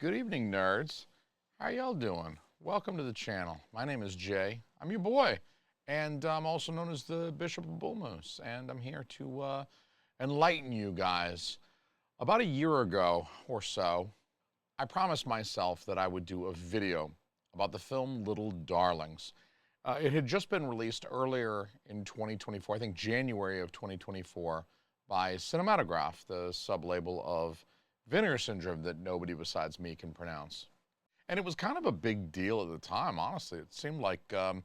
Good evening, nerds. How y'all doing? Welcome to the channel. My name is Jay. I'm your boy, and I'm also known as the Bishop of Bull Moose, and I'm here to enlighten you guys. About a year ago or so, I promised myself that I would do a video about the film Little Darlings. It had just been released earlier in 2024, I think January of 2024, by Cinematograph, the sub-label of Vinegar Syndrome that nobody besides me can pronounce. And it was kind of a big deal at the time, honestly. It seemed like a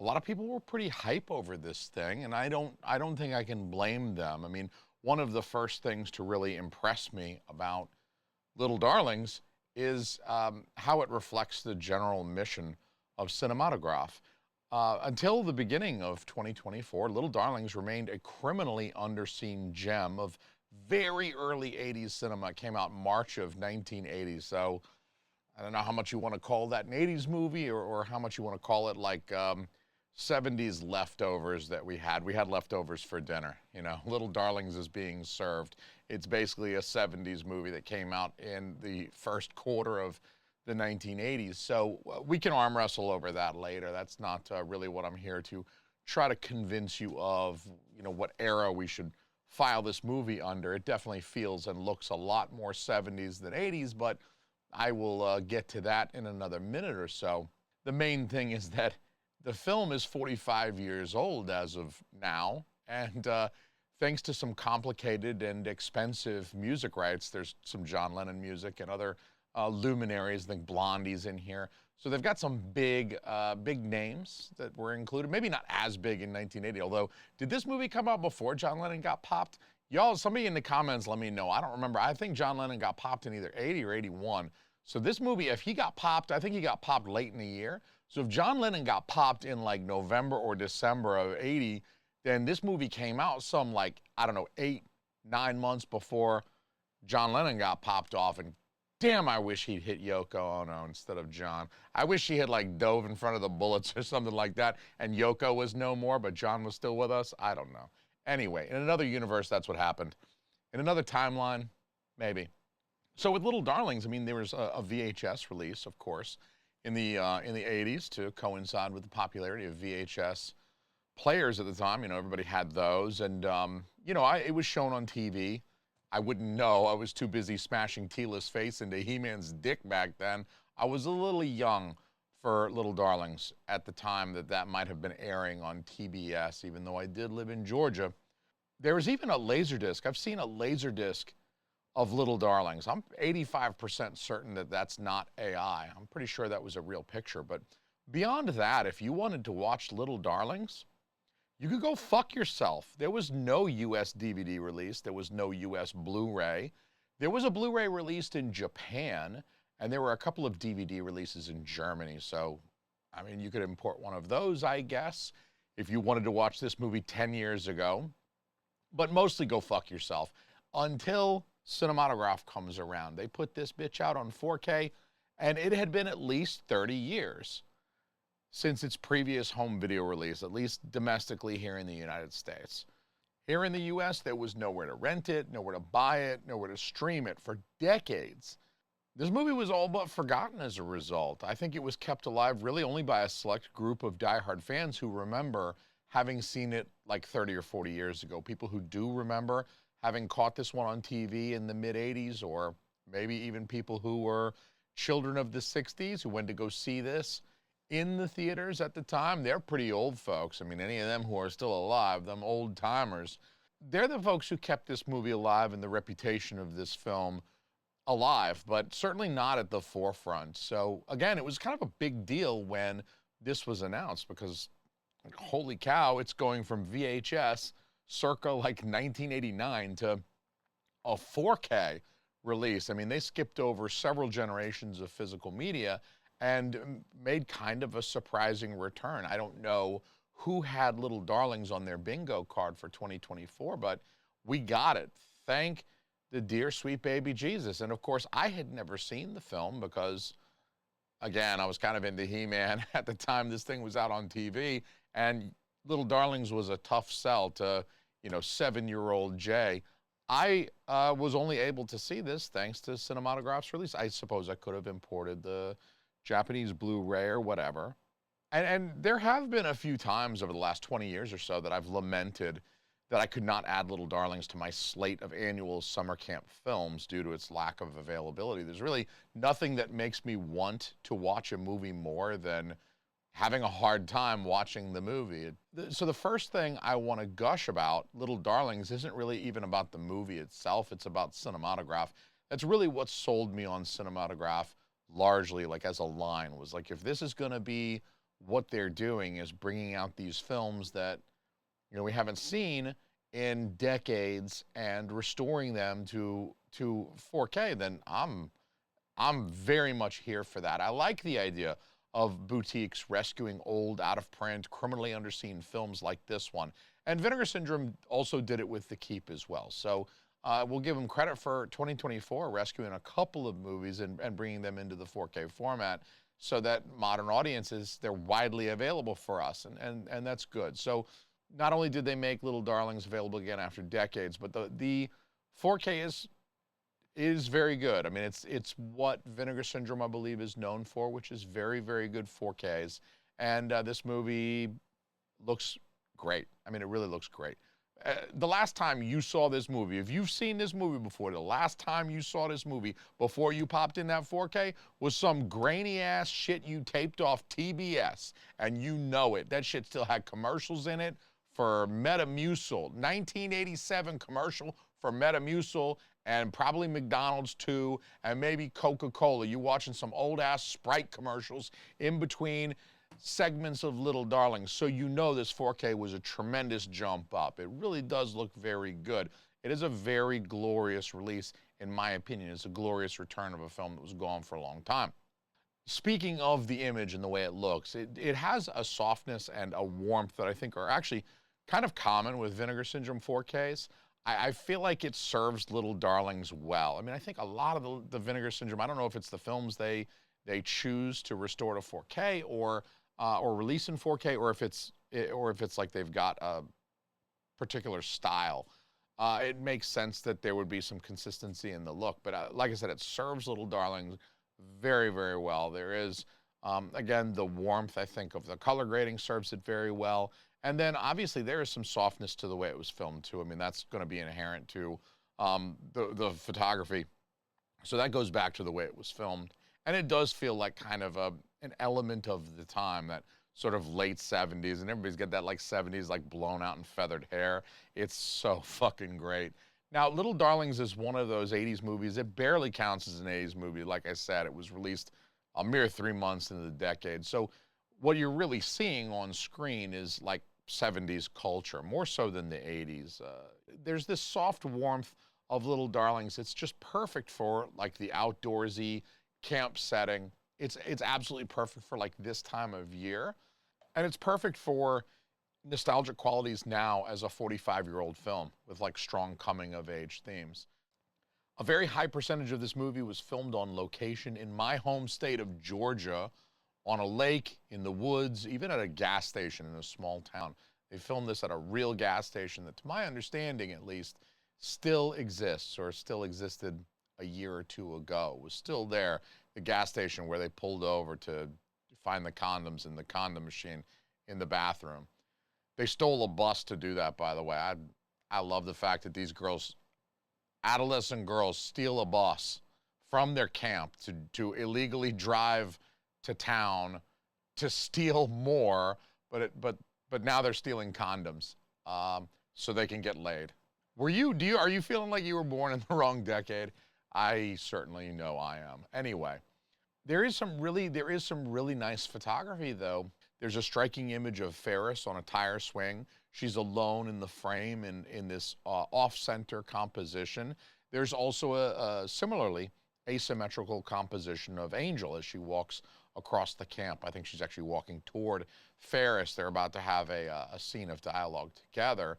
lot of people were pretty hype over this thing, and I don't think I can blame them. I mean, one of the first things to really impress me about Little Darlings is how it reflects the general mission of Cinematograph. Until the beginning of 2024, Little Darlings remained a criminally underseen gem of very early 80s cinema. It came out March of 1980, so I don't know how much you want to call that an 80s movie or how much you want to call it like 70s leftovers that we had. We had leftovers for dinner, you know. Little Darlings is being served. It's basically a 70s movie that came out in the first quarter of the 1980s. So we can arm wrestle over that later. That's not really what I'm here to try to convince you of, you know, what era we should file this movie under. It definitely feels and looks a lot more 70s than 80s, but I will get to that in another minute or so. The main thing is that the film is 45 years old as of now, and thanks to some complicated and expensive music rights, there's some John Lennon music and other luminaries. I think Blondie's in here. So they've got some big names that were included. Maybe not as big in 1980, although, did this movie come out before John Lennon got popped? Y'all, somebody in the comments let me know. I don't remember. I think John Lennon got popped in either 80 or 81. So this movie, if he got popped, I think he got popped late in the year. So if John Lennon got popped in like November or December of 80, then this movie came out some like, I don't know, 8, 9 months before John Lennon got popped off. And damn, I wish he'd hit Yoko Ono instead of John. I wish he had like dove in front of the bullets or something like that and Yoko was no more, but John was still with us. I don't know. Anyway, in another universe, that's what happened. In another timeline, maybe. So with Little Darlings, I mean, there was a VHS release, of course, in the 80s to coincide with the popularity of VHS players at the time. You know, everybody had those, and you know, it was shown on TV. I wouldn't know. I was too busy smashing Teela's face into He-Man's dick back then. I was a little young for Little Darlings at the time that might have been airing on TBS, even though I did live in Georgia. There was even a Laserdisc. I've seen a Laserdisc of Little Darlings. I'm 85% certain that that's not AI. I'm pretty sure that was a real picture. But beyond that, if you wanted to watch Little Darlings, you could go fuck yourself. There was no US DVD release. There was no US Blu-ray. There was a Blu-ray released in Japan, and there were a couple of DVD releases in Germany. So, I mean, you could import one of those, I guess, if you wanted to watch this movie 10 years ago. But mostly go fuck yourself until Cinematograph comes around. They put this bitch out on 4K, and it had been at least 30 years since its previous home video release, at least domestically here in the United States. Here in the US, there was nowhere to rent it, nowhere to buy it, nowhere to stream it for decades. This movie was all but forgotten as a result. I think it was kept alive really only by a select group of diehard fans who remember having seen it like 30 or 40 years ago. People who do remember having caught this one on TV in the mid-80s, or maybe even people who were children of the 60s who went to go see this in the theaters at the time. They're pretty old folks. I mean, any of them who are still alive, them old timers, they're the folks who kept this movie alive and the reputation of this film alive, but certainly not at the forefront. So again, it was kind of a big deal when this was announced because, like, holy cow, it's going from VHS circa like 1989 to a 4K release. I mean, they skipped over several generations of physical media and made kind of a surprising return. I don't know who had Little Darlings on their bingo card for 2024, but we got it. Thank the dear sweet baby Jesus. And of course, I had never seen the film because, again, I was kind of into He-Man at the time this thing was out on TV, and Little Darlings was a tough sell to, you know, 7-year-old Jay. I was only able to see this thanks to Cinematograph's release. I suppose I could have imported the Japanese Blu-ray or whatever. And there have been a few times over the last 20 years or so that I've lamented that I could not add Little Darlings to my slate of annual summer camp films due to its lack of availability. There's really nothing that makes me want to watch a movie more than having a hard time watching the movie. So the first thing I want to gush about, Little Darlings, isn't really even about the movie itself. It's about Cinematograph. That's really what sold me on Cinematograph largely, like as a line, was like, if this is going to be what they're doing is bringing out these films that, you know, we haven't seen in decades and restoring them to 4K, then I'm very much here for that. I like the idea of boutiques rescuing old, out-of-print, criminally underseen films like this one. And Vinegar Syndrome also did it with The Keep as well. So we'll give them credit for 2024 rescuing a couple of movies and bringing them into the 4K format so that modern audiences, they're widely available for us, and that's good. So not only did they make Little Darlings available again after decades, but the 4K is very good. I mean, it's what Vinegar Syndrome, I believe, is known for, which is very, very good 4Ks. And this movie looks great. I mean, it really looks great. The last time you saw this movie, if you've seen this movie before, the last time you saw this movie before you popped in that 4K was some grainy ass shit you taped off TBS, and you know it. That shit still had commercials in it for Metamucil, 1987 commercial for Metamucil, and probably McDonald's too, and maybe Coca-Cola. You watching some old ass Sprite commercials in between segments of Little Darlings, so you know this 4K was a tremendous jump up. It really does look very good. It is a very glorious release, in my opinion. It's a glorious return of a film that was gone for a long time. Speaking of the image and the way it looks, it has a softness and a warmth that I think are actually kind of common with Vinegar Syndrome 4Ks. I feel like it serves Little Darlings well. I mean, I think a lot of the Vinegar Syndrome, I don't know if it's the films they choose to restore to 4K or release in 4K, or if it's like they've got a particular style. It makes sense that there would be some consistency in the look, but like I said, it serves Little Darlings very, very well. There is, again, the warmth, I think, of the color grading serves it very well. And then obviously there is some softness to the way it was filmed too. I mean, that's going to be inherent to the photography. So that goes back to the way it was filmed. And it does feel like kind of an element of the time, that sort of late 70s, and everybody's got that like 70s like blown out and feathered hair. It's so fucking great. Now, Little Darlings is one of those 80s movies. It barely counts as an 80s movie. Like I said, it was released a mere 3 months into the decade. So what you're really seeing on screen is like 70s culture, more so than the 80s. There's this soft warmth of Little Darlings. It's just perfect for like the outdoorsy camp setting. It's absolutely perfect for like this time of year. And it's perfect for nostalgic qualities now as a 45-year-old film with like strong coming of age themes. A very high percentage of this movie was filmed on location in my home state of Georgia, on a lake, in the woods, even at a gas station in a small town. They filmed this at a real gas station that, to my understanding at least, still exists, or still existed a year or two ago. It was still there, the gas station where they pulled over to find the condoms in the condom machine in the bathroom. They stole a bus to do that, by the way. I love the fact that these girls, adolescent girls, steal a bus from their camp to illegally drive to town to steal more, but now they're stealing condoms so they can get laid. Are you feeling like you were born in the wrong decade? I certainly know I am. Anyway, there is some really nice photography though. There's a striking image of Ferris on a tire swing. She's alone in the frame in this off-center composition. There's also a similarly asymmetrical composition of Angel as she walks across the camp. I think she's actually walking toward Ferris. They're about to have a scene of dialogue together,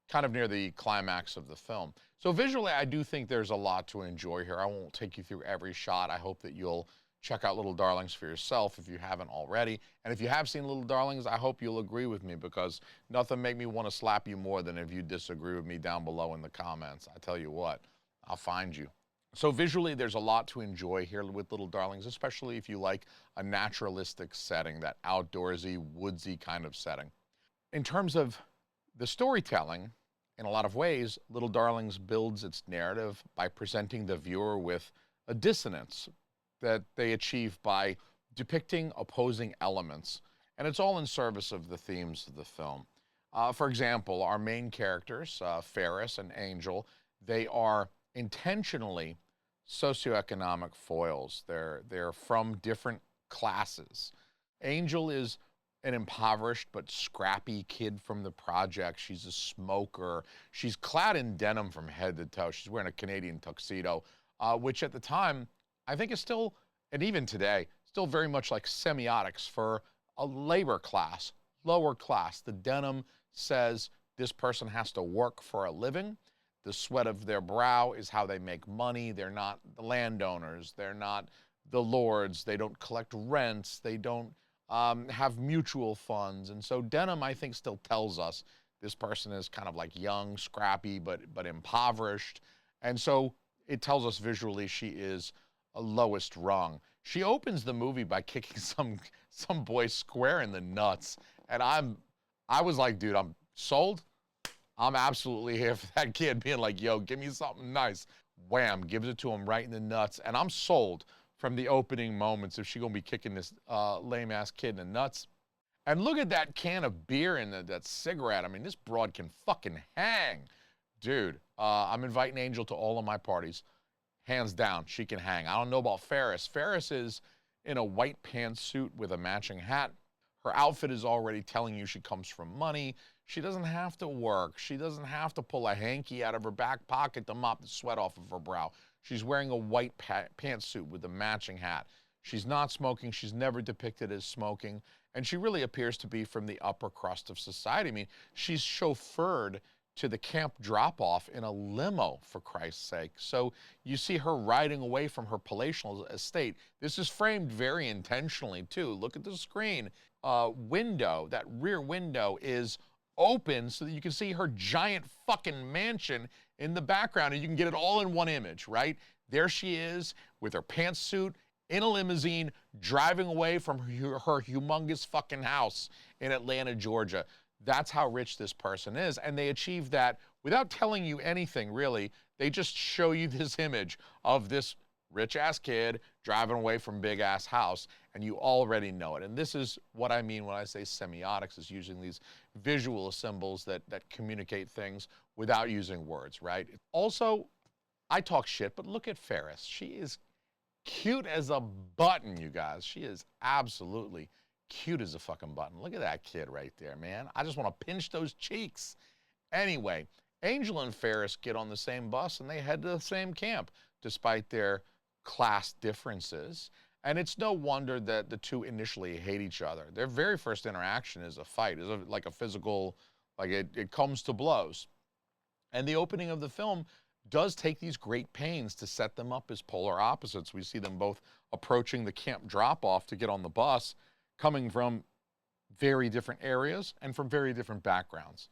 kind of near the climax of the film. So visually, I do think there's a lot to enjoy here. I won't take you through every shot. I hope that you'll check out Little Darlings for yourself if you haven't already. And if you have seen Little Darlings, I hope you'll agree with me, because nothing make me want to slap you more than if you disagree with me down below in the comments. I tell you what, I'll find you. So visually, there's a lot to enjoy here with Little Darlings, especially if you like a naturalistic setting, that outdoorsy, woodsy kind of setting. In terms of the storytelling, in a lot of ways, Little Darlings builds its narrative by presenting the viewer with a dissonance that they achieve by depicting opposing elements. And it's all in service of the themes of the film. For example, our main characters, Ferris and Angel, they are intentionally socioeconomic foils. They're from different classes. Angel is an impoverished but scrappy kid from the project. She's a smoker. She's clad in denim from head to toe. She's wearing a Canadian tuxedo, which at the time, I think is still, and even today, still very much like semiotics for a labor class, lower class. The denim says this person has to work for a living. The sweat of their brow is how they make money. They're not the landowners. They're not the lords. They don't collect rents. They don't have mutual funds. And so denim, I think, still tells us this person is kind of like young, scrappy, but impoverished. And so it tells us visually she is a lowest rung. She opens the movie by kicking some boy square in the nuts. And I was like, dude, I'm sold. I'm absolutely here for that kid being like, yo, give me something nice. Wham, gives it to him right in the nuts. And I'm sold from the opening moments if she gonna be kicking this lame-ass kid in the nuts. And look at that can of beer and that cigarette. I mean, this broad can fucking hang. Dude, I'm inviting Angel to all of my parties. Hands down, she can hang. I don't know about Ferris. Ferris is in a white pantsuit with a matching hat. Her outfit is already telling you she comes from money. She doesn't have to work. She doesn't have to pull a hanky out of her back pocket to mop the sweat off of her brow. She's wearing a white pantsuit with a matching hat. She's not smoking. She's never depicted as smoking. And she really appears to be from the upper crust of society. I mean, she's chauffeured to the camp drop-off in a limo, for Christ's sake. So you see her riding away from her palatial estate. This is framed very intentionally, too. Look at the screen. Window, that rear window is open so that you can see her giant fucking mansion in the background, and you can get it all in one image, right? There she is with her pantsuit in a limousine driving away from her humongous fucking house in Atlanta, Georgia. That's how rich this person is. And they achieve that without telling you anything, really. They just show you this image of this rich-ass kid driving away from big-ass house, and you already know it. And this is what I mean when I say semiotics, is using these visual symbols that communicate things without using words, right? Also, I talk shit, but look at Ferris. She is cute as a button, you guys. She is absolutely cute as a fucking button. Look at that kid right there, man. I just want to pinch those cheeks. Anyway, Angel and Ferris get on the same bus and they head to the same camp, despite their class differences. And it's no wonder that the two initially hate each other. Their very first interaction is a fight, is like a physical, like it comes to blows. And the opening of the film does take these great pains to set them up as polar opposites. We see them both approaching the camp drop-off to get on the bus, coming from very different areas and from very different backgrounds.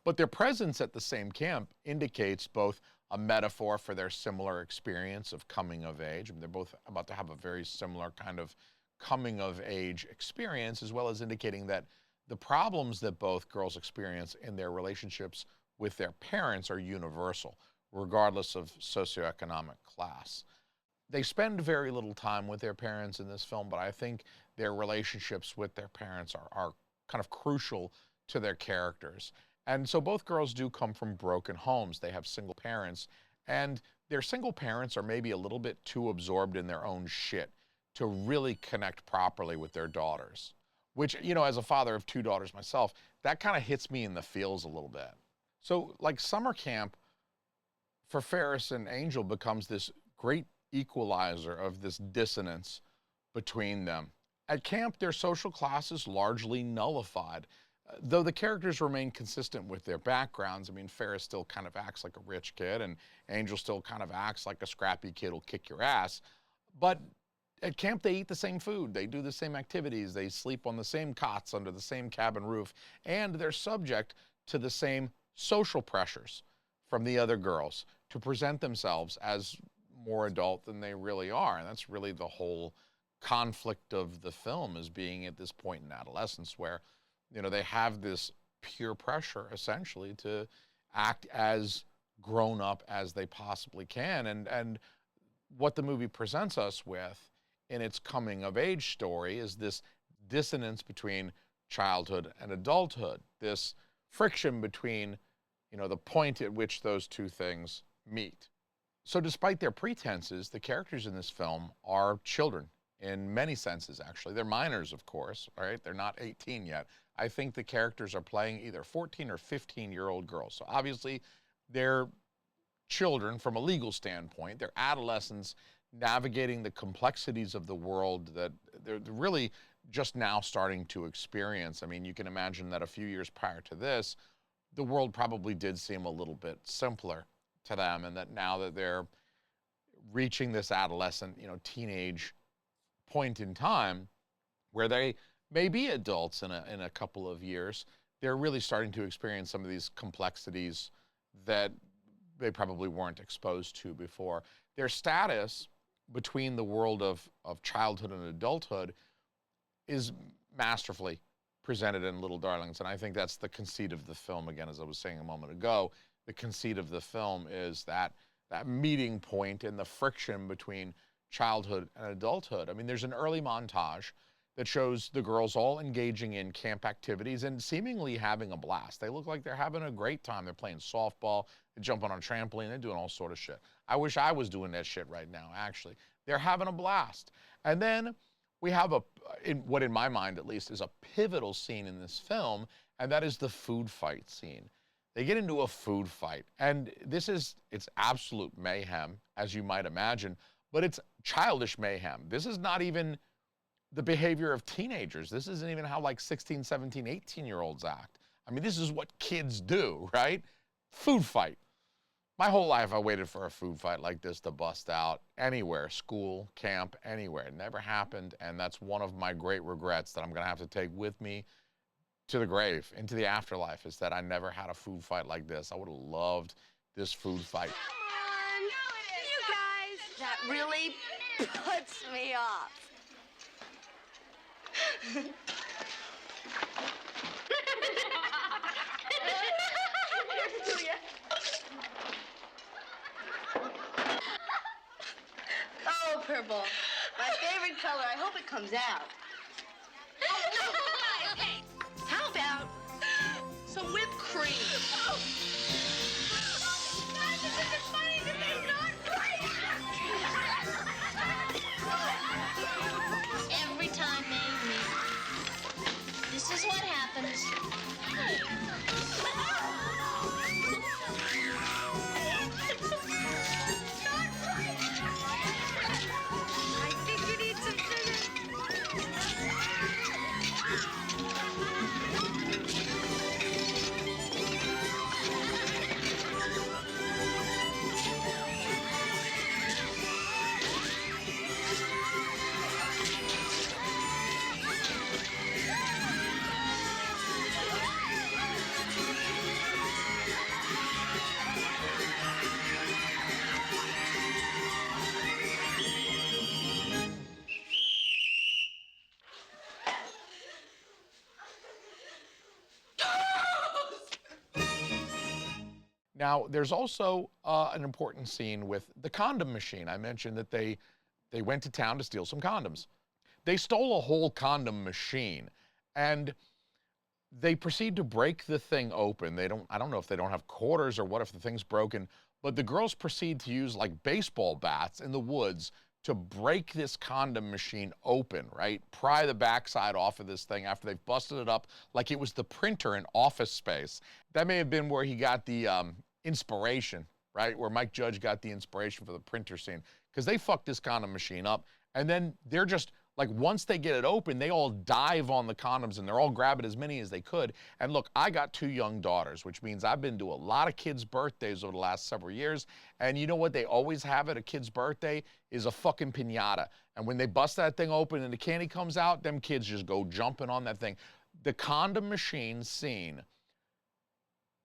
But their presence at the same camp indicates both a metaphor for their similar experience of coming of age. They're both about to have a very similar kind of coming of age experience, as well as indicating that the problems that both girls experience in their relationships with their parents are universal, regardless of socioeconomic class. They spend very little time with their parents in this film, but I think their relationships with their parents are kind of crucial to their characters. And so both girls do come from broken homes. They have single parents, and their single parents are maybe a little bit too absorbed in their own shit to really connect properly with their daughters. Which, you know, as a father of two daughters myself, that kind of hits me in the feels a little bit. So, like, summer camp for Ferris and Angel becomes this great equalizer of this dissonance between them. At camp, their social class is largely nullified. Though the characters remain consistent with their backgrounds. I mean, Ferris still kind of acts like a rich kid, and Angel still kind of acts like a scrappy kid who'll kick your ass. But At camp, they eat the same food, they do the same activities, they sleep on the same cots under the same cabin roof, and they're subject to the same social pressures from the other girls to present themselves as more adult than they really are. And that's really the whole conflict of the film, is being at this point in adolescence where, you know, they have this peer pressure essentially to act as grown up as they possibly can. And what the movie presents us with in its coming of age story is this dissonance between childhood and adulthood, this friction between, you know, the point at which those two things meet. So despite their pretenses, the characters in this film are children in many senses, actually. They're minors, of course, right? They're not 18 yet. I think the characters are playing either 14 or 15-year-old girls. So obviously they're children from a legal standpoint. They're adolescents navigating the complexities of the world that they're really just now starting to experience. I mean, you can imagine that a few years prior to this, the world probably did seem a little bit simpler to them, and that now that they're reaching this adolescent, you know, teenage point in time where they may be adults in a couple of years, they're really starting to experience some of these complexities that they probably weren't exposed to before. Their status between the world of childhood and adulthood is masterfully presented in Little Darlings, and I think that's the conceit of the film. Again, as I was saying a moment ago, the conceit of the film is that meeting point and the friction between childhood and adulthood. I mean, there's an early montage that shows the girls all engaging in camp activities and seemingly having a blast. They look like they're having a great time. They're playing softball, they're jumping on a trampoline, they're doing all sort of shit. I wish I was doing that shit right now, actually. They're having a blast. And then we have what in my mind at least is a pivotal scene in this film, and that is the food fight scene. They get into a food fight, and it's absolute mayhem, as you might imagine, but it's childish mayhem. This is not even the behavior of teenagers. This isn't even how like 16, 17, 18-year-olds act. I mean, this is what kids do, right? Food fight. My whole life I waited for a food fight like this to bust out anywhere, school, camp, anywhere. It never happened, and that's one of my great regrets that I'm gonna have to take with me to the grave, into the afterlife, is that I never had a food fight like this. I would have loved this food fight. Come on, you guys, that really puts me off. Oh, purple. My favorite color. I hope it comes out. Okay. How about some whipped cream? Oh. This isn't funny. This is not right. Every time they meet, this is what happens. I think you need some sugar. Now, there's also an important scene with the condom machine. I mentioned that they went to town to steal some condoms. They stole a whole condom machine, and they proceed to break the thing open. I don't know if they don't have quarters or what, if the thing's broken, but the girls proceed to use like baseball bats in the woods to break this condom machine open, right? Pry the backside off of this thing after they've busted it up like it was the printer in Office Space. That may have been where he got the inspiration, right? Where Mike Judge got the inspiration for the printer scene, because they fucked this condom machine up, and then they're just Like once they get it open, they all dive on the condoms and they're all grabbing as many as they could. And look, I got 2 young daughters, which means I've been to a lot of kids' birthdays over the last several years. And you know what they always have at a kid's birthday is a fucking piñata. And when they bust that thing open and the candy comes out, them kids just go jumping on that thing. The condom machine scene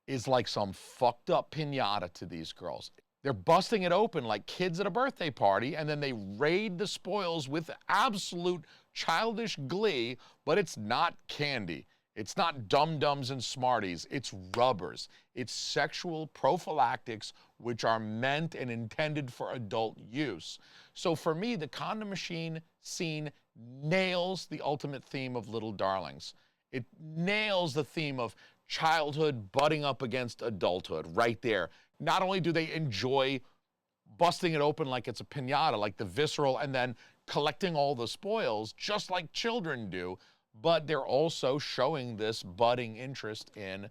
is like some fucked up piñata to these girls. They're busting it open like kids at a birthday party, and then they raid the spoils with absolute childish glee, but it's not candy. It's not dum-dums and Smarties. It's rubbers. It's sexual prophylactics which are meant and intended for adult use. So for me, the condom machine scene nails the ultimate theme of Little Darlings. It nails the theme of childhood butting up against adulthood right there. Not only do they enjoy busting it open like it's a piñata, like the visceral, and then collecting all the spoils, just like children do, but they're also showing this budding interest in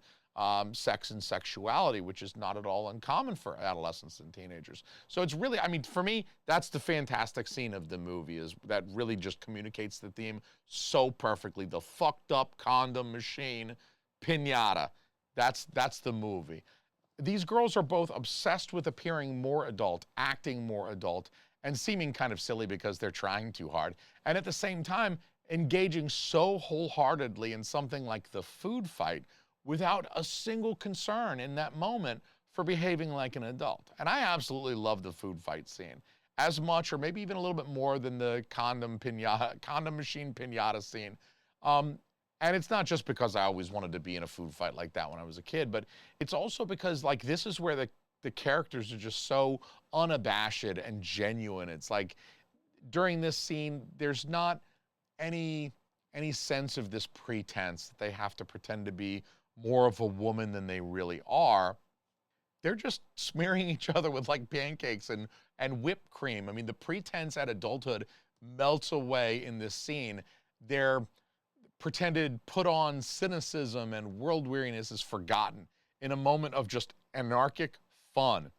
sex and sexuality, which is not at all uncommon for adolescents and teenagers. So it's really, I mean, for me, that's the fantastic scene of the movie, is that really just communicates the theme so perfectly. The fucked up condom machine piñata. That's the movie. These girls are both obsessed with appearing more adult, acting more adult, and seeming kind of silly because they're trying too hard. And at the same time, engaging so wholeheartedly in something like the food fight without a single concern in that moment for behaving like an adult. And I absolutely love the food fight scene as much, or maybe even a little bit more, than the condom machine piñata scene. And it's not just because I always wanted to be in a food fight like that when I was a kid, but it's also because, like, this is where the characters are just so unabashed and genuine. It's like during this scene, there's not any sense of this pretense that they have to pretend to be more of a woman than they really are. They're just smearing each other with like pancakes and whipped cream. I mean, the pretense at adulthood melts away in this scene. Their pretended put on cynicism and world weariness is forgotten in a moment of just anarchic fun.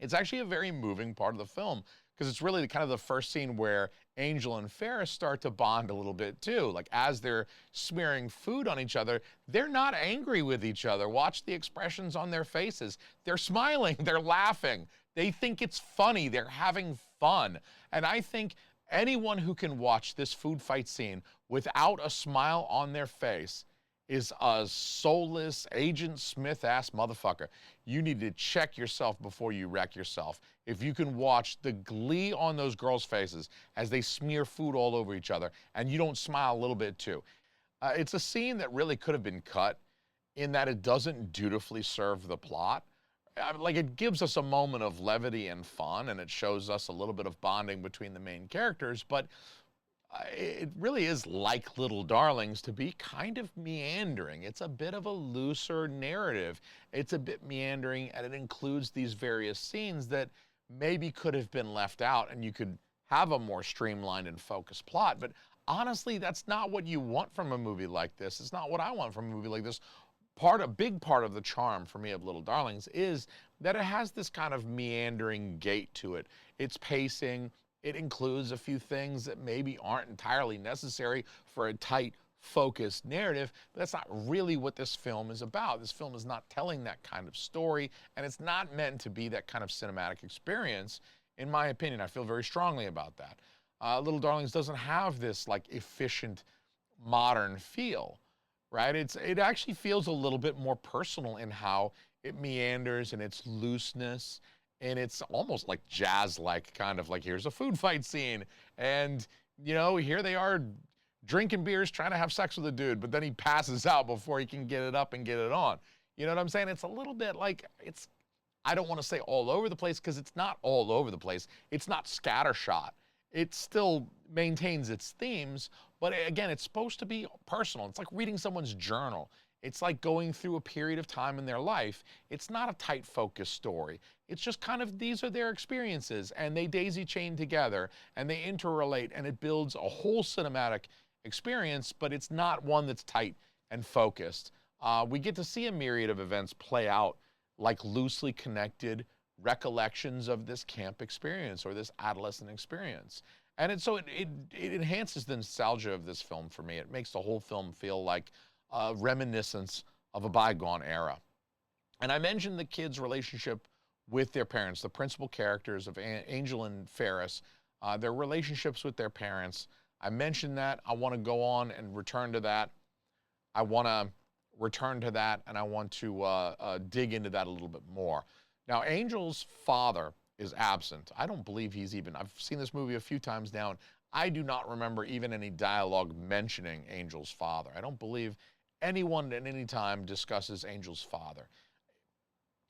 It's actually a very moving part of the film, because it's really kind of the first scene where Angel and Ferris start to bond a little bit too. Like as they're smearing food on each other, they're not angry with each other. Watch the expressions on their faces. They're smiling, they're laughing. They think it's funny, they're having fun. And I think anyone who can watch this food fight scene without a smile on their face is a soulless Agent Smith-ass motherfucker. You need to check yourself before you wreck yourself. If you can watch the glee on those girls' faces as they smear food all over each other, and you don't smile a little bit too. It's a scene that really could have been cut, in that it doesn't dutifully serve the plot. Like, it gives us a moment of levity and fun, and it shows us a little bit of bonding between the main characters, but it really is like Little Darlings to be kind of meandering. It's a bit of a looser narrative. It's a bit meandering, and it includes these various scenes that maybe could have been left out, and you could have a more streamlined and focused plot. But honestly, that's not what you want from a movie like this. It's not what I want from a movie like this. A big part of the charm for me of Little Darlings is that it has this kind of meandering gait to it. It's pacing. It includes a few things that maybe aren't entirely necessary for a tight, focused narrative, but that's not really what this film is about. This film is not telling that kind of story, and it's not meant to be that kind of cinematic experience, in my opinion. I feel very strongly about that. Little Darlings doesn't have this like efficient, modern feel, right? It actually feels a little bit more personal in how it meanders and its looseness. And it's almost like jazz-like, kind of like, here's a food fight scene. And, you know, here they are drinking beers, trying to have sex with a dude, but then he passes out before he can get it up and get it on. You know what I'm saying? It's a little bit like, I don't want to say all over the place, because it's not all over the place. It's not scattershot. It still maintains its themes, but again, it's supposed to be personal. It's like reading someone's journal. It's like going through a period of time in their life. It's not a tight focused story. It's just kind of, these are their experiences, and they daisy chain together, and they interrelate, and it builds a whole cinematic experience, but it's not one that's tight and focused. We get to see a myriad of events play out like loosely connected recollections of this camp experience or this adolescent experience. And it enhances the nostalgia of this film for me. It makes the whole film feel like a reminiscence of a bygone era. And I mentioned the kids' relationship with their parents, the principal characters of Angel and Ferris, their relationships with their parents. I mentioned that. I want to go on and return to that. I want to return to that, and I want to dig into that a little bit more. Now, Angel's father is absent. I don't believe he's even, I've seen this movie a few times now, and I do not remember even any dialogue mentioning Angel's father. I don't believe anyone at any time discusses Angel's father.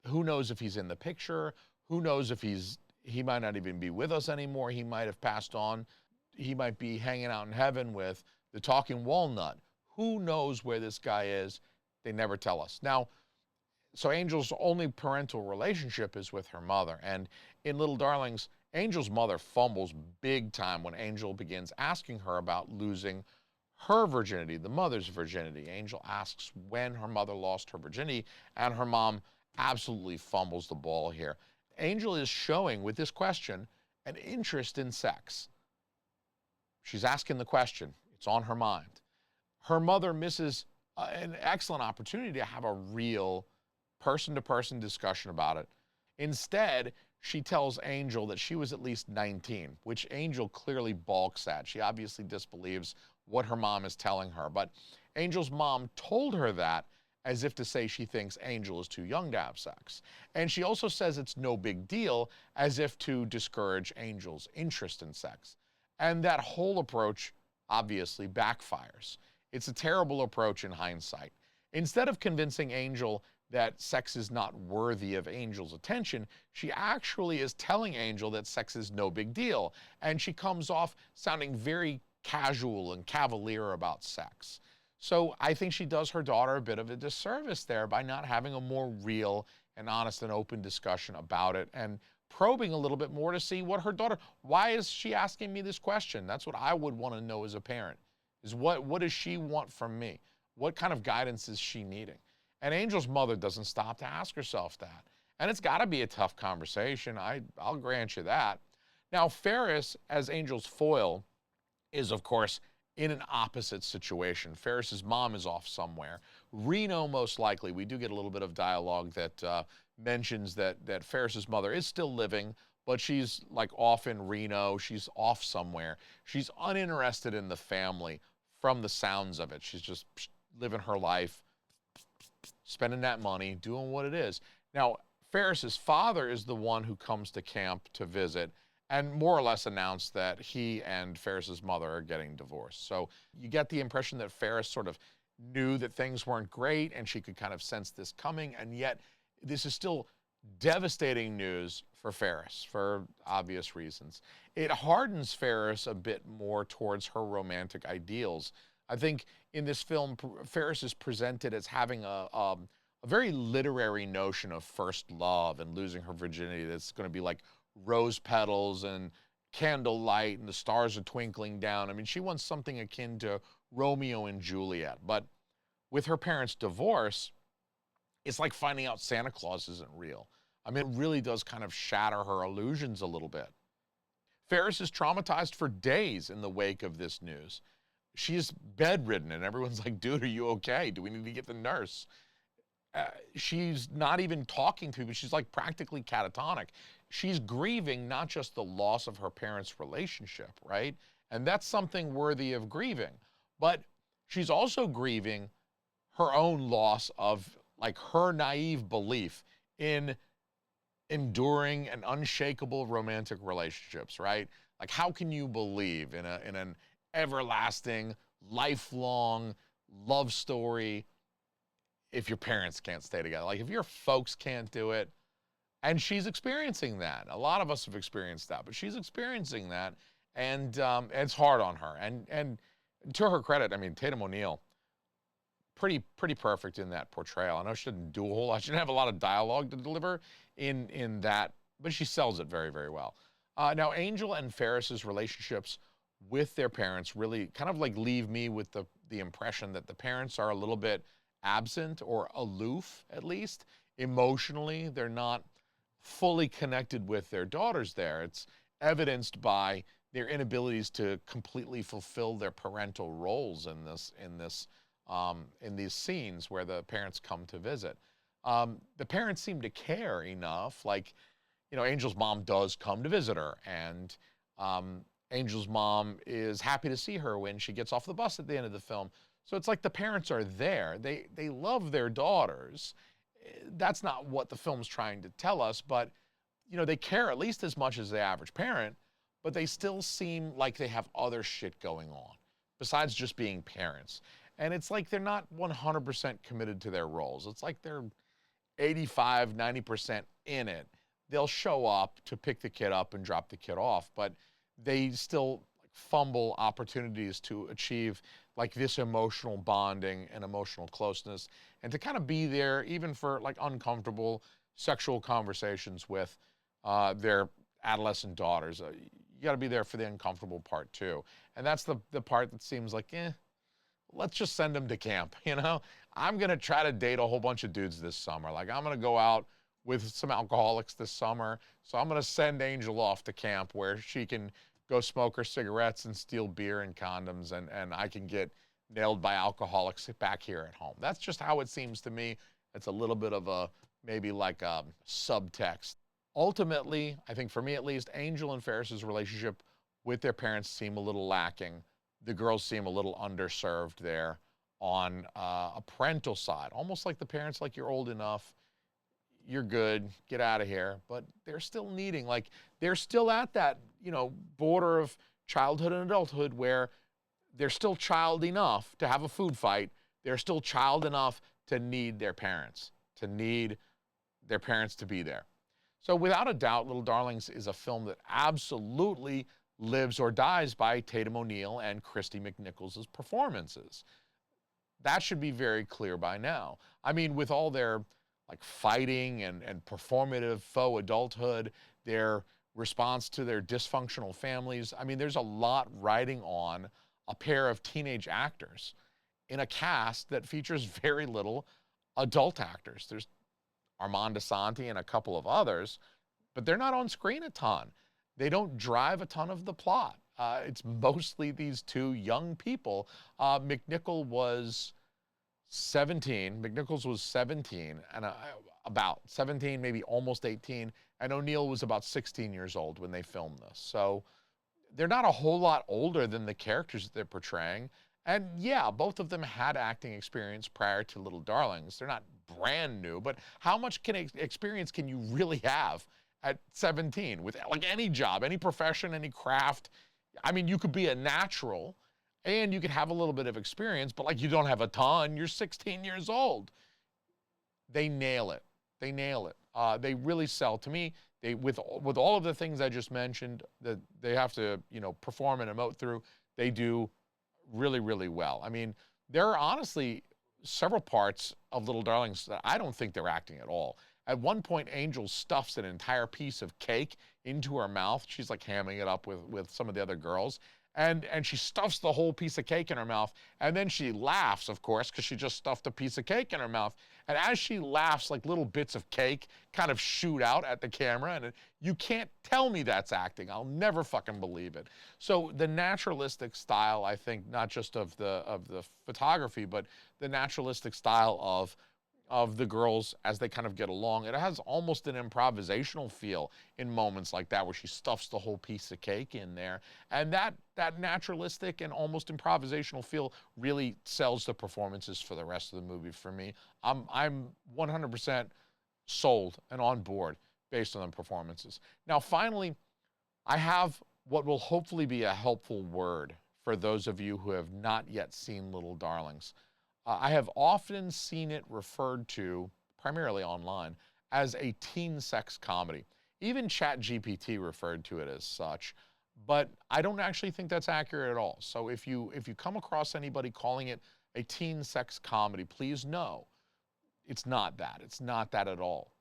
Who knows if he's in the picture? Who knows if he might not even be with us anymore. He might have passed on. He might be hanging out in heaven with the talking walnut. Who knows where this guy is? They never tell us. Now, so Angel's only parental relationship is with her mother. And in Little Darlings, Angel's mother fumbles big time when Angel begins asking her about losing her virginity, the mother's virginity. Angel asks when her mother lost her virginity, and her mom absolutely fumbles the ball here. Angel is showing, with this question, an interest in sex. She's asking the question. It's on her mind. Her mother misses an excellent opportunity to have a real person-to-person discussion about it. Instead, she tells Angel that she was at least 19, which Angel clearly balks at. She obviously disbelieves what her mom is telling her. But Angel's mom told her that as if to say she thinks Angel is too young to have sex. And she also says it's no big deal, as if to discourage Angel's interest in sex. And that whole approach obviously backfires. It's a terrible approach in hindsight. Instead of convincing Angel that sex is not worthy of Angel's attention, she actually is telling Angel that sex is no big deal. And she comes off sounding very casual and cavalier about sex. So I think she does her daughter a bit of a disservice there by not having a more real and honest and open discussion about it, and probing a little bit more to see what her daughter, why is she asking me this question? That's what I would want to know as a parent, is what does she want from me? What kind of guidance is she needing? And Angel's mother doesn't stop to ask herself that. And it's got to be a tough conversation. I'll grant you that. Now, Ferris, as Angel's foil, is, of course, in an opposite situation. Ferris's mom is off somewhere. Reno, most likely. We do get a little bit of dialogue that mentions that Ferris's mother is still living, but she's like off in Reno. She's off somewhere. She's uninterested in the family from the sounds of it. She's just living her life, spending that money, doing what it is. Now, Ferris's father is the one who comes to camp to visit and more or less announced that he and Ferris's mother are getting divorced. So you get the impression that Ferris sort of knew that things weren't great, and she could kind of sense this coming, and yet this is still devastating news for Ferris for obvious reasons. It hardens Ferris a bit more towards her romantic ideals. I think in this film, Ferris is presented as having a very literary notion of first love and losing her virginity that's going to be like rose petals and candlelight and the stars are twinkling down. I mean, she wants something akin to Romeo and Juliet. But with her parents' divorce, it's like finding out Santa Claus isn't real. I mean, it really does kind of shatter her illusions a little bit. Ferris is traumatized for days in the wake of this news. She is bedridden, and everyone's like, dude, are you okay? Do we need to get the nurse? She's not even talking to people. She's like practically catatonic. She's grieving not just the loss of her parents' relationship, right? And that's something worthy of grieving. But she's also grieving her own loss of like her naive belief in enduring and unshakable romantic relationships, right? Like, how can you believe in an everlasting, lifelong love story if your parents can't stay together? Like, if your folks can't do it, and she's experiencing that. A lot of us have experienced that, but she's experiencing that, and it's hard on her. And to her credit, I mean, Tatum O'Neal, pretty perfect in that portrayal. I know she didn't do a whole lot. She didn't have a lot of dialogue to deliver in that, but she sells it very, very well. Now, Angel and Ferris's relationships with their parents really kind of like leave me with the impression that the parents are a little bit absent or aloof, at least. Emotionally, they're not fully connected with their daughters there. It's evidenced by their inabilities to completely fulfill their parental roles in these scenes where the parents come to visit. The parents seem to care enough, like, you know, Angel's mom does come to visit her, and Angel's mom is happy to see her when she gets off the bus at the end of the film. So it's like the parents are there. They love their daughters. That's not what the film's trying to tell us, but, you know, they care at least as much as the average parent, but they still seem like they have other shit going on besides just being parents. And it's like they're not 100% committed to their roles. It's like they're 85, 90% in it. They'll show up to pick the kid up and drop the kid off, but they still fumble opportunities to achieve like this emotional bonding and emotional closeness, and to kind of be there even for like uncomfortable sexual conversations with their adolescent daughters. You got to be there for the uncomfortable part too. And that's the part that seems like, let's just send them to camp, you know? I'm going to try to date a whole bunch of dudes this summer. Like, I'm going to go out with some alcoholics this summer, so I'm going to send Angel off to camp where she can go smoke her cigarettes and steal beer and condoms, and I can get nailed by alcoholics back here at home. That's just how it seems to me. It's a little bit of a, maybe like a subtext. Ultimately, I think for me at least, Angel and Ferris's relationship with their parents seem a little lacking. The girls seem a little underserved there on a parental side, almost like the parents, like, you're old enough, you're good, get out of here. But they're still needing, like, they're still at that, you know, border of childhood and adulthood where they're still child enough to have a food fight. They're still child enough to need their parents, to be there. So without a doubt, Little Darlings is a film that absolutely lives or dies by Tatum O'Neal and Kristy McNichols' performances. That should be very clear by now. I mean, with all their like fighting and performative faux adulthood, their response to their dysfunctional families, I mean, there's a lot riding on a pair of teenage actors in a cast that features very little adult actors. There's Armand Asante and a couple of others, but they're not on screen a ton. They don't drive a ton of the plot. It's mostly these two young people. McNichol was 17. McNichols was 17, and about 17, maybe almost 18, and O'Neal was about 16 years old when they filmed this. So they're not a whole lot older than the characters that they're portraying. And yeah, both of them had acting experience prior to Little Darlings. They're not brand new, but how much experience can you really have at 17 with like any job, any profession, any craft? I mean, you could be a natural and you could have a little bit of experience, but like you don't have a ton. You're 16 years old. They nail it. They nail it. They really sell. To me, they with all of the things I just mentioned that they have to, you know, perform and emote through, they do really, really well. I mean, there are honestly several parts of Little Darlings that I don't think they're acting at all. At one point, Angel stuffs an entire piece of cake into her mouth. She's like hamming it up with some of the other girls. And she stuffs the whole piece of cake in her mouth. And then she laughs, of course, because she just stuffed a piece of cake in her mouth. And as she laughs, like little bits of cake kind of shoot out at the camera. And you can't tell me that's acting. I'll never fucking believe it. So the naturalistic style, I think, not just of the photography, but the naturalistic style of the girls as they kind of get along. It has almost an improvisational feel in moments like that where she stuffs the whole piece of cake in there. And that naturalistic and almost improvisational feel really sells the performances for the rest of the movie for me. I'm 100% sold and on board based on the performances. Now, finally, I have what will hopefully be a helpful word for those of you who have not yet seen Little Darlings. I have often seen it referred to, primarily online, as a teen sex comedy. Even ChatGPT referred to it as such, but I don't actually think that's accurate at all. So if you come across anybody calling it a teen sex comedy, please know it's not that. It's not that at all.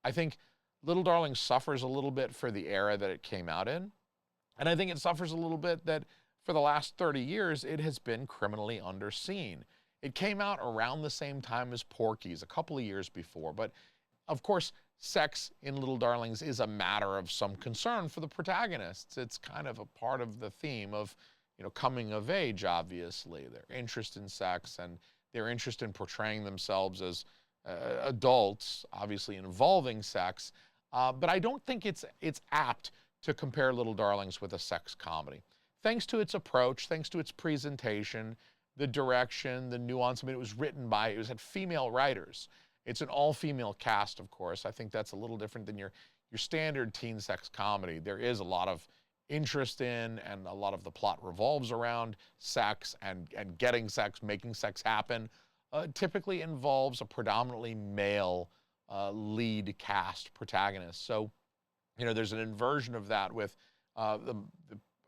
I think Little Darling suffers a little bit for the era that it came out in, and I think it suffers a little bit that for the last 30 years, it has been criminally underseen. It came out around the same time as Porky's, a couple of years before, but of course, sex in Little Darlings is a matter of some concern for the protagonists. It's kind of a part of the theme of, you know, coming of age, obviously. Their interest in sex and their interest in portraying themselves as adults, obviously involving sex. But I don't think it's apt to compare Little Darlings with a sex comedy. Thanks to its approach, thanks to its presentation, the direction, the nuance. I mean, it had female writers. It's an all-female cast, of course. I think that's a little different than your standard teen sex comedy. There is a lot of interest in, and a lot of the plot revolves around sex and getting sex, making sex happen. Typically involves a predominantly male lead cast protagonist. So, you know, there's an inversion of that with the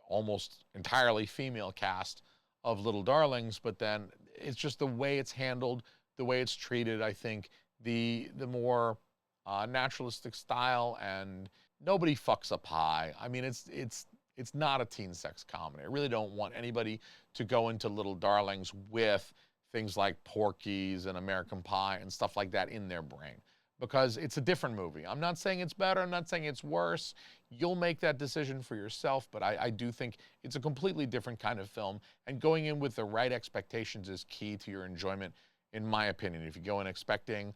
almost entirely female cast of Little Darlings, but then it's just the way it's handled, the way it's treated. I think the more naturalistic style, and nobody fucks up high. I mean, it's not a teen sex comedy. I really don't want anybody to go into Little Darlings with things like Porky's and American Pie and stuff like that in their brain, because it's a different movie. I'm not saying it's better, I'm not saying it's worse. You'll make that decision for yourself, but I do think it's a completely different kind of film, and going in with the right expectations is key to your enjoyment, in my opinion. If you go in expecting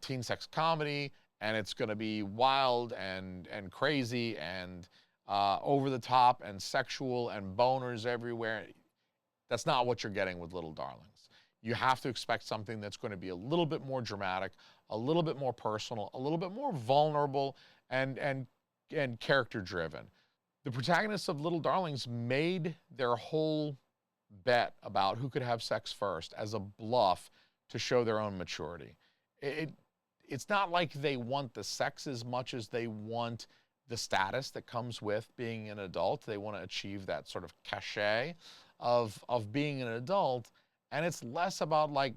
teen sex comedy, and it's gonna be wild and crazy and over the top and sexual and boners everywhere, that's not what you're getting with Little Darlings. You have to expect something that's going to be a little bit more dramatic, a little bit more personal, a little bit more vulnerable, and character driven. The protagonists of Little Darlings made their whole bet about who could have sex first as a bluff to show their own maturity. It's not like they want the sex as much as they want the status that comes with being an adult. They want to achieve that sort of cachet of being an adult. And it's less about like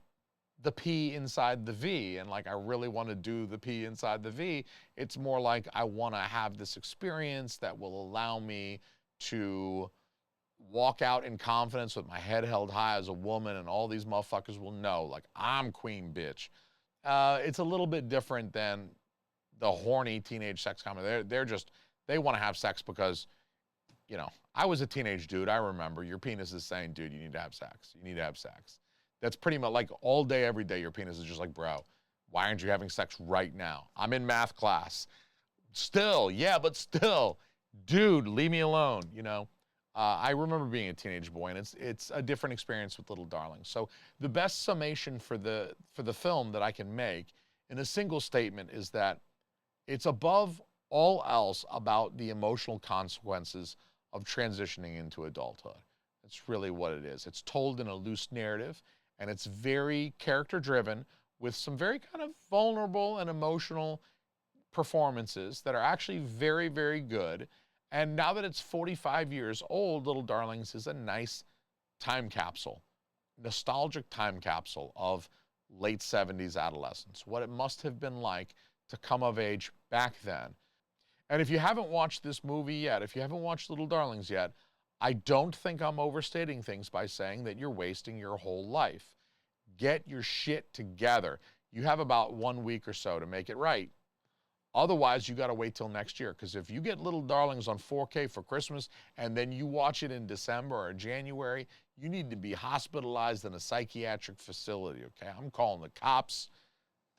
the P inside the V and like, I really want to do the P inside the V. It's more like, I want to have this experience that will allow me to walk out in confidence with my head held high as a woman, and all these motherfuckers will know, like, I'm queen bitch. It's a little bit different than the horny teenage sex comedy. They want to have sex because, you know, I was a teenage dude. I remember your penis is saying, dude, you need to have sex. You need to have sex. That's pretty much like all day, every day, your penis is just like, bro, why aren't you having sex right now? I'm in math class. Still, yeah, but still, dude, leave me alone, you know? I remember being a teenage boy, and it's a different experience with Little Darlings. So the best summation for the film that I can make in a single statement is that it's above all else about the emotional consequences of transitioning into adulthood. That's really what it is. It's told in a loose narrative, and it's very character-driven with some very kind of vulnerable and emotional performances that are actually very, very good. And now that it's 45 years old, Little Darlings is a nice time capsule, nostalgic time capsule of late 70s adolescence, what it must have been like to come of age back then. And if you haven't watched this movie yet, if you haven't watched Little Darlings yet, I don't think I'm overstating things by saying that you're wasting your whole life. Get your shit together. You have about 1 week or so to make it right. Otherwise, you got to wait till next year, because if you get Little Darlings on 4K for Christmas and then you watch it in December or January, you need to be hospitalized in a psychiatric facility, okay? I'm calling the cops.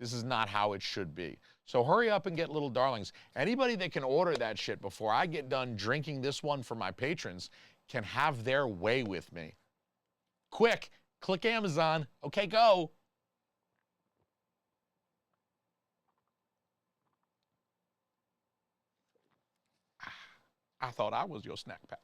This is not how it should be. So hurry up and get Little Darlings. Anybody that can order that shit before I get done drinking this one for my patrons can have their way with me. Quick, click Amazon. Okay, go. I thought I was your snack pack.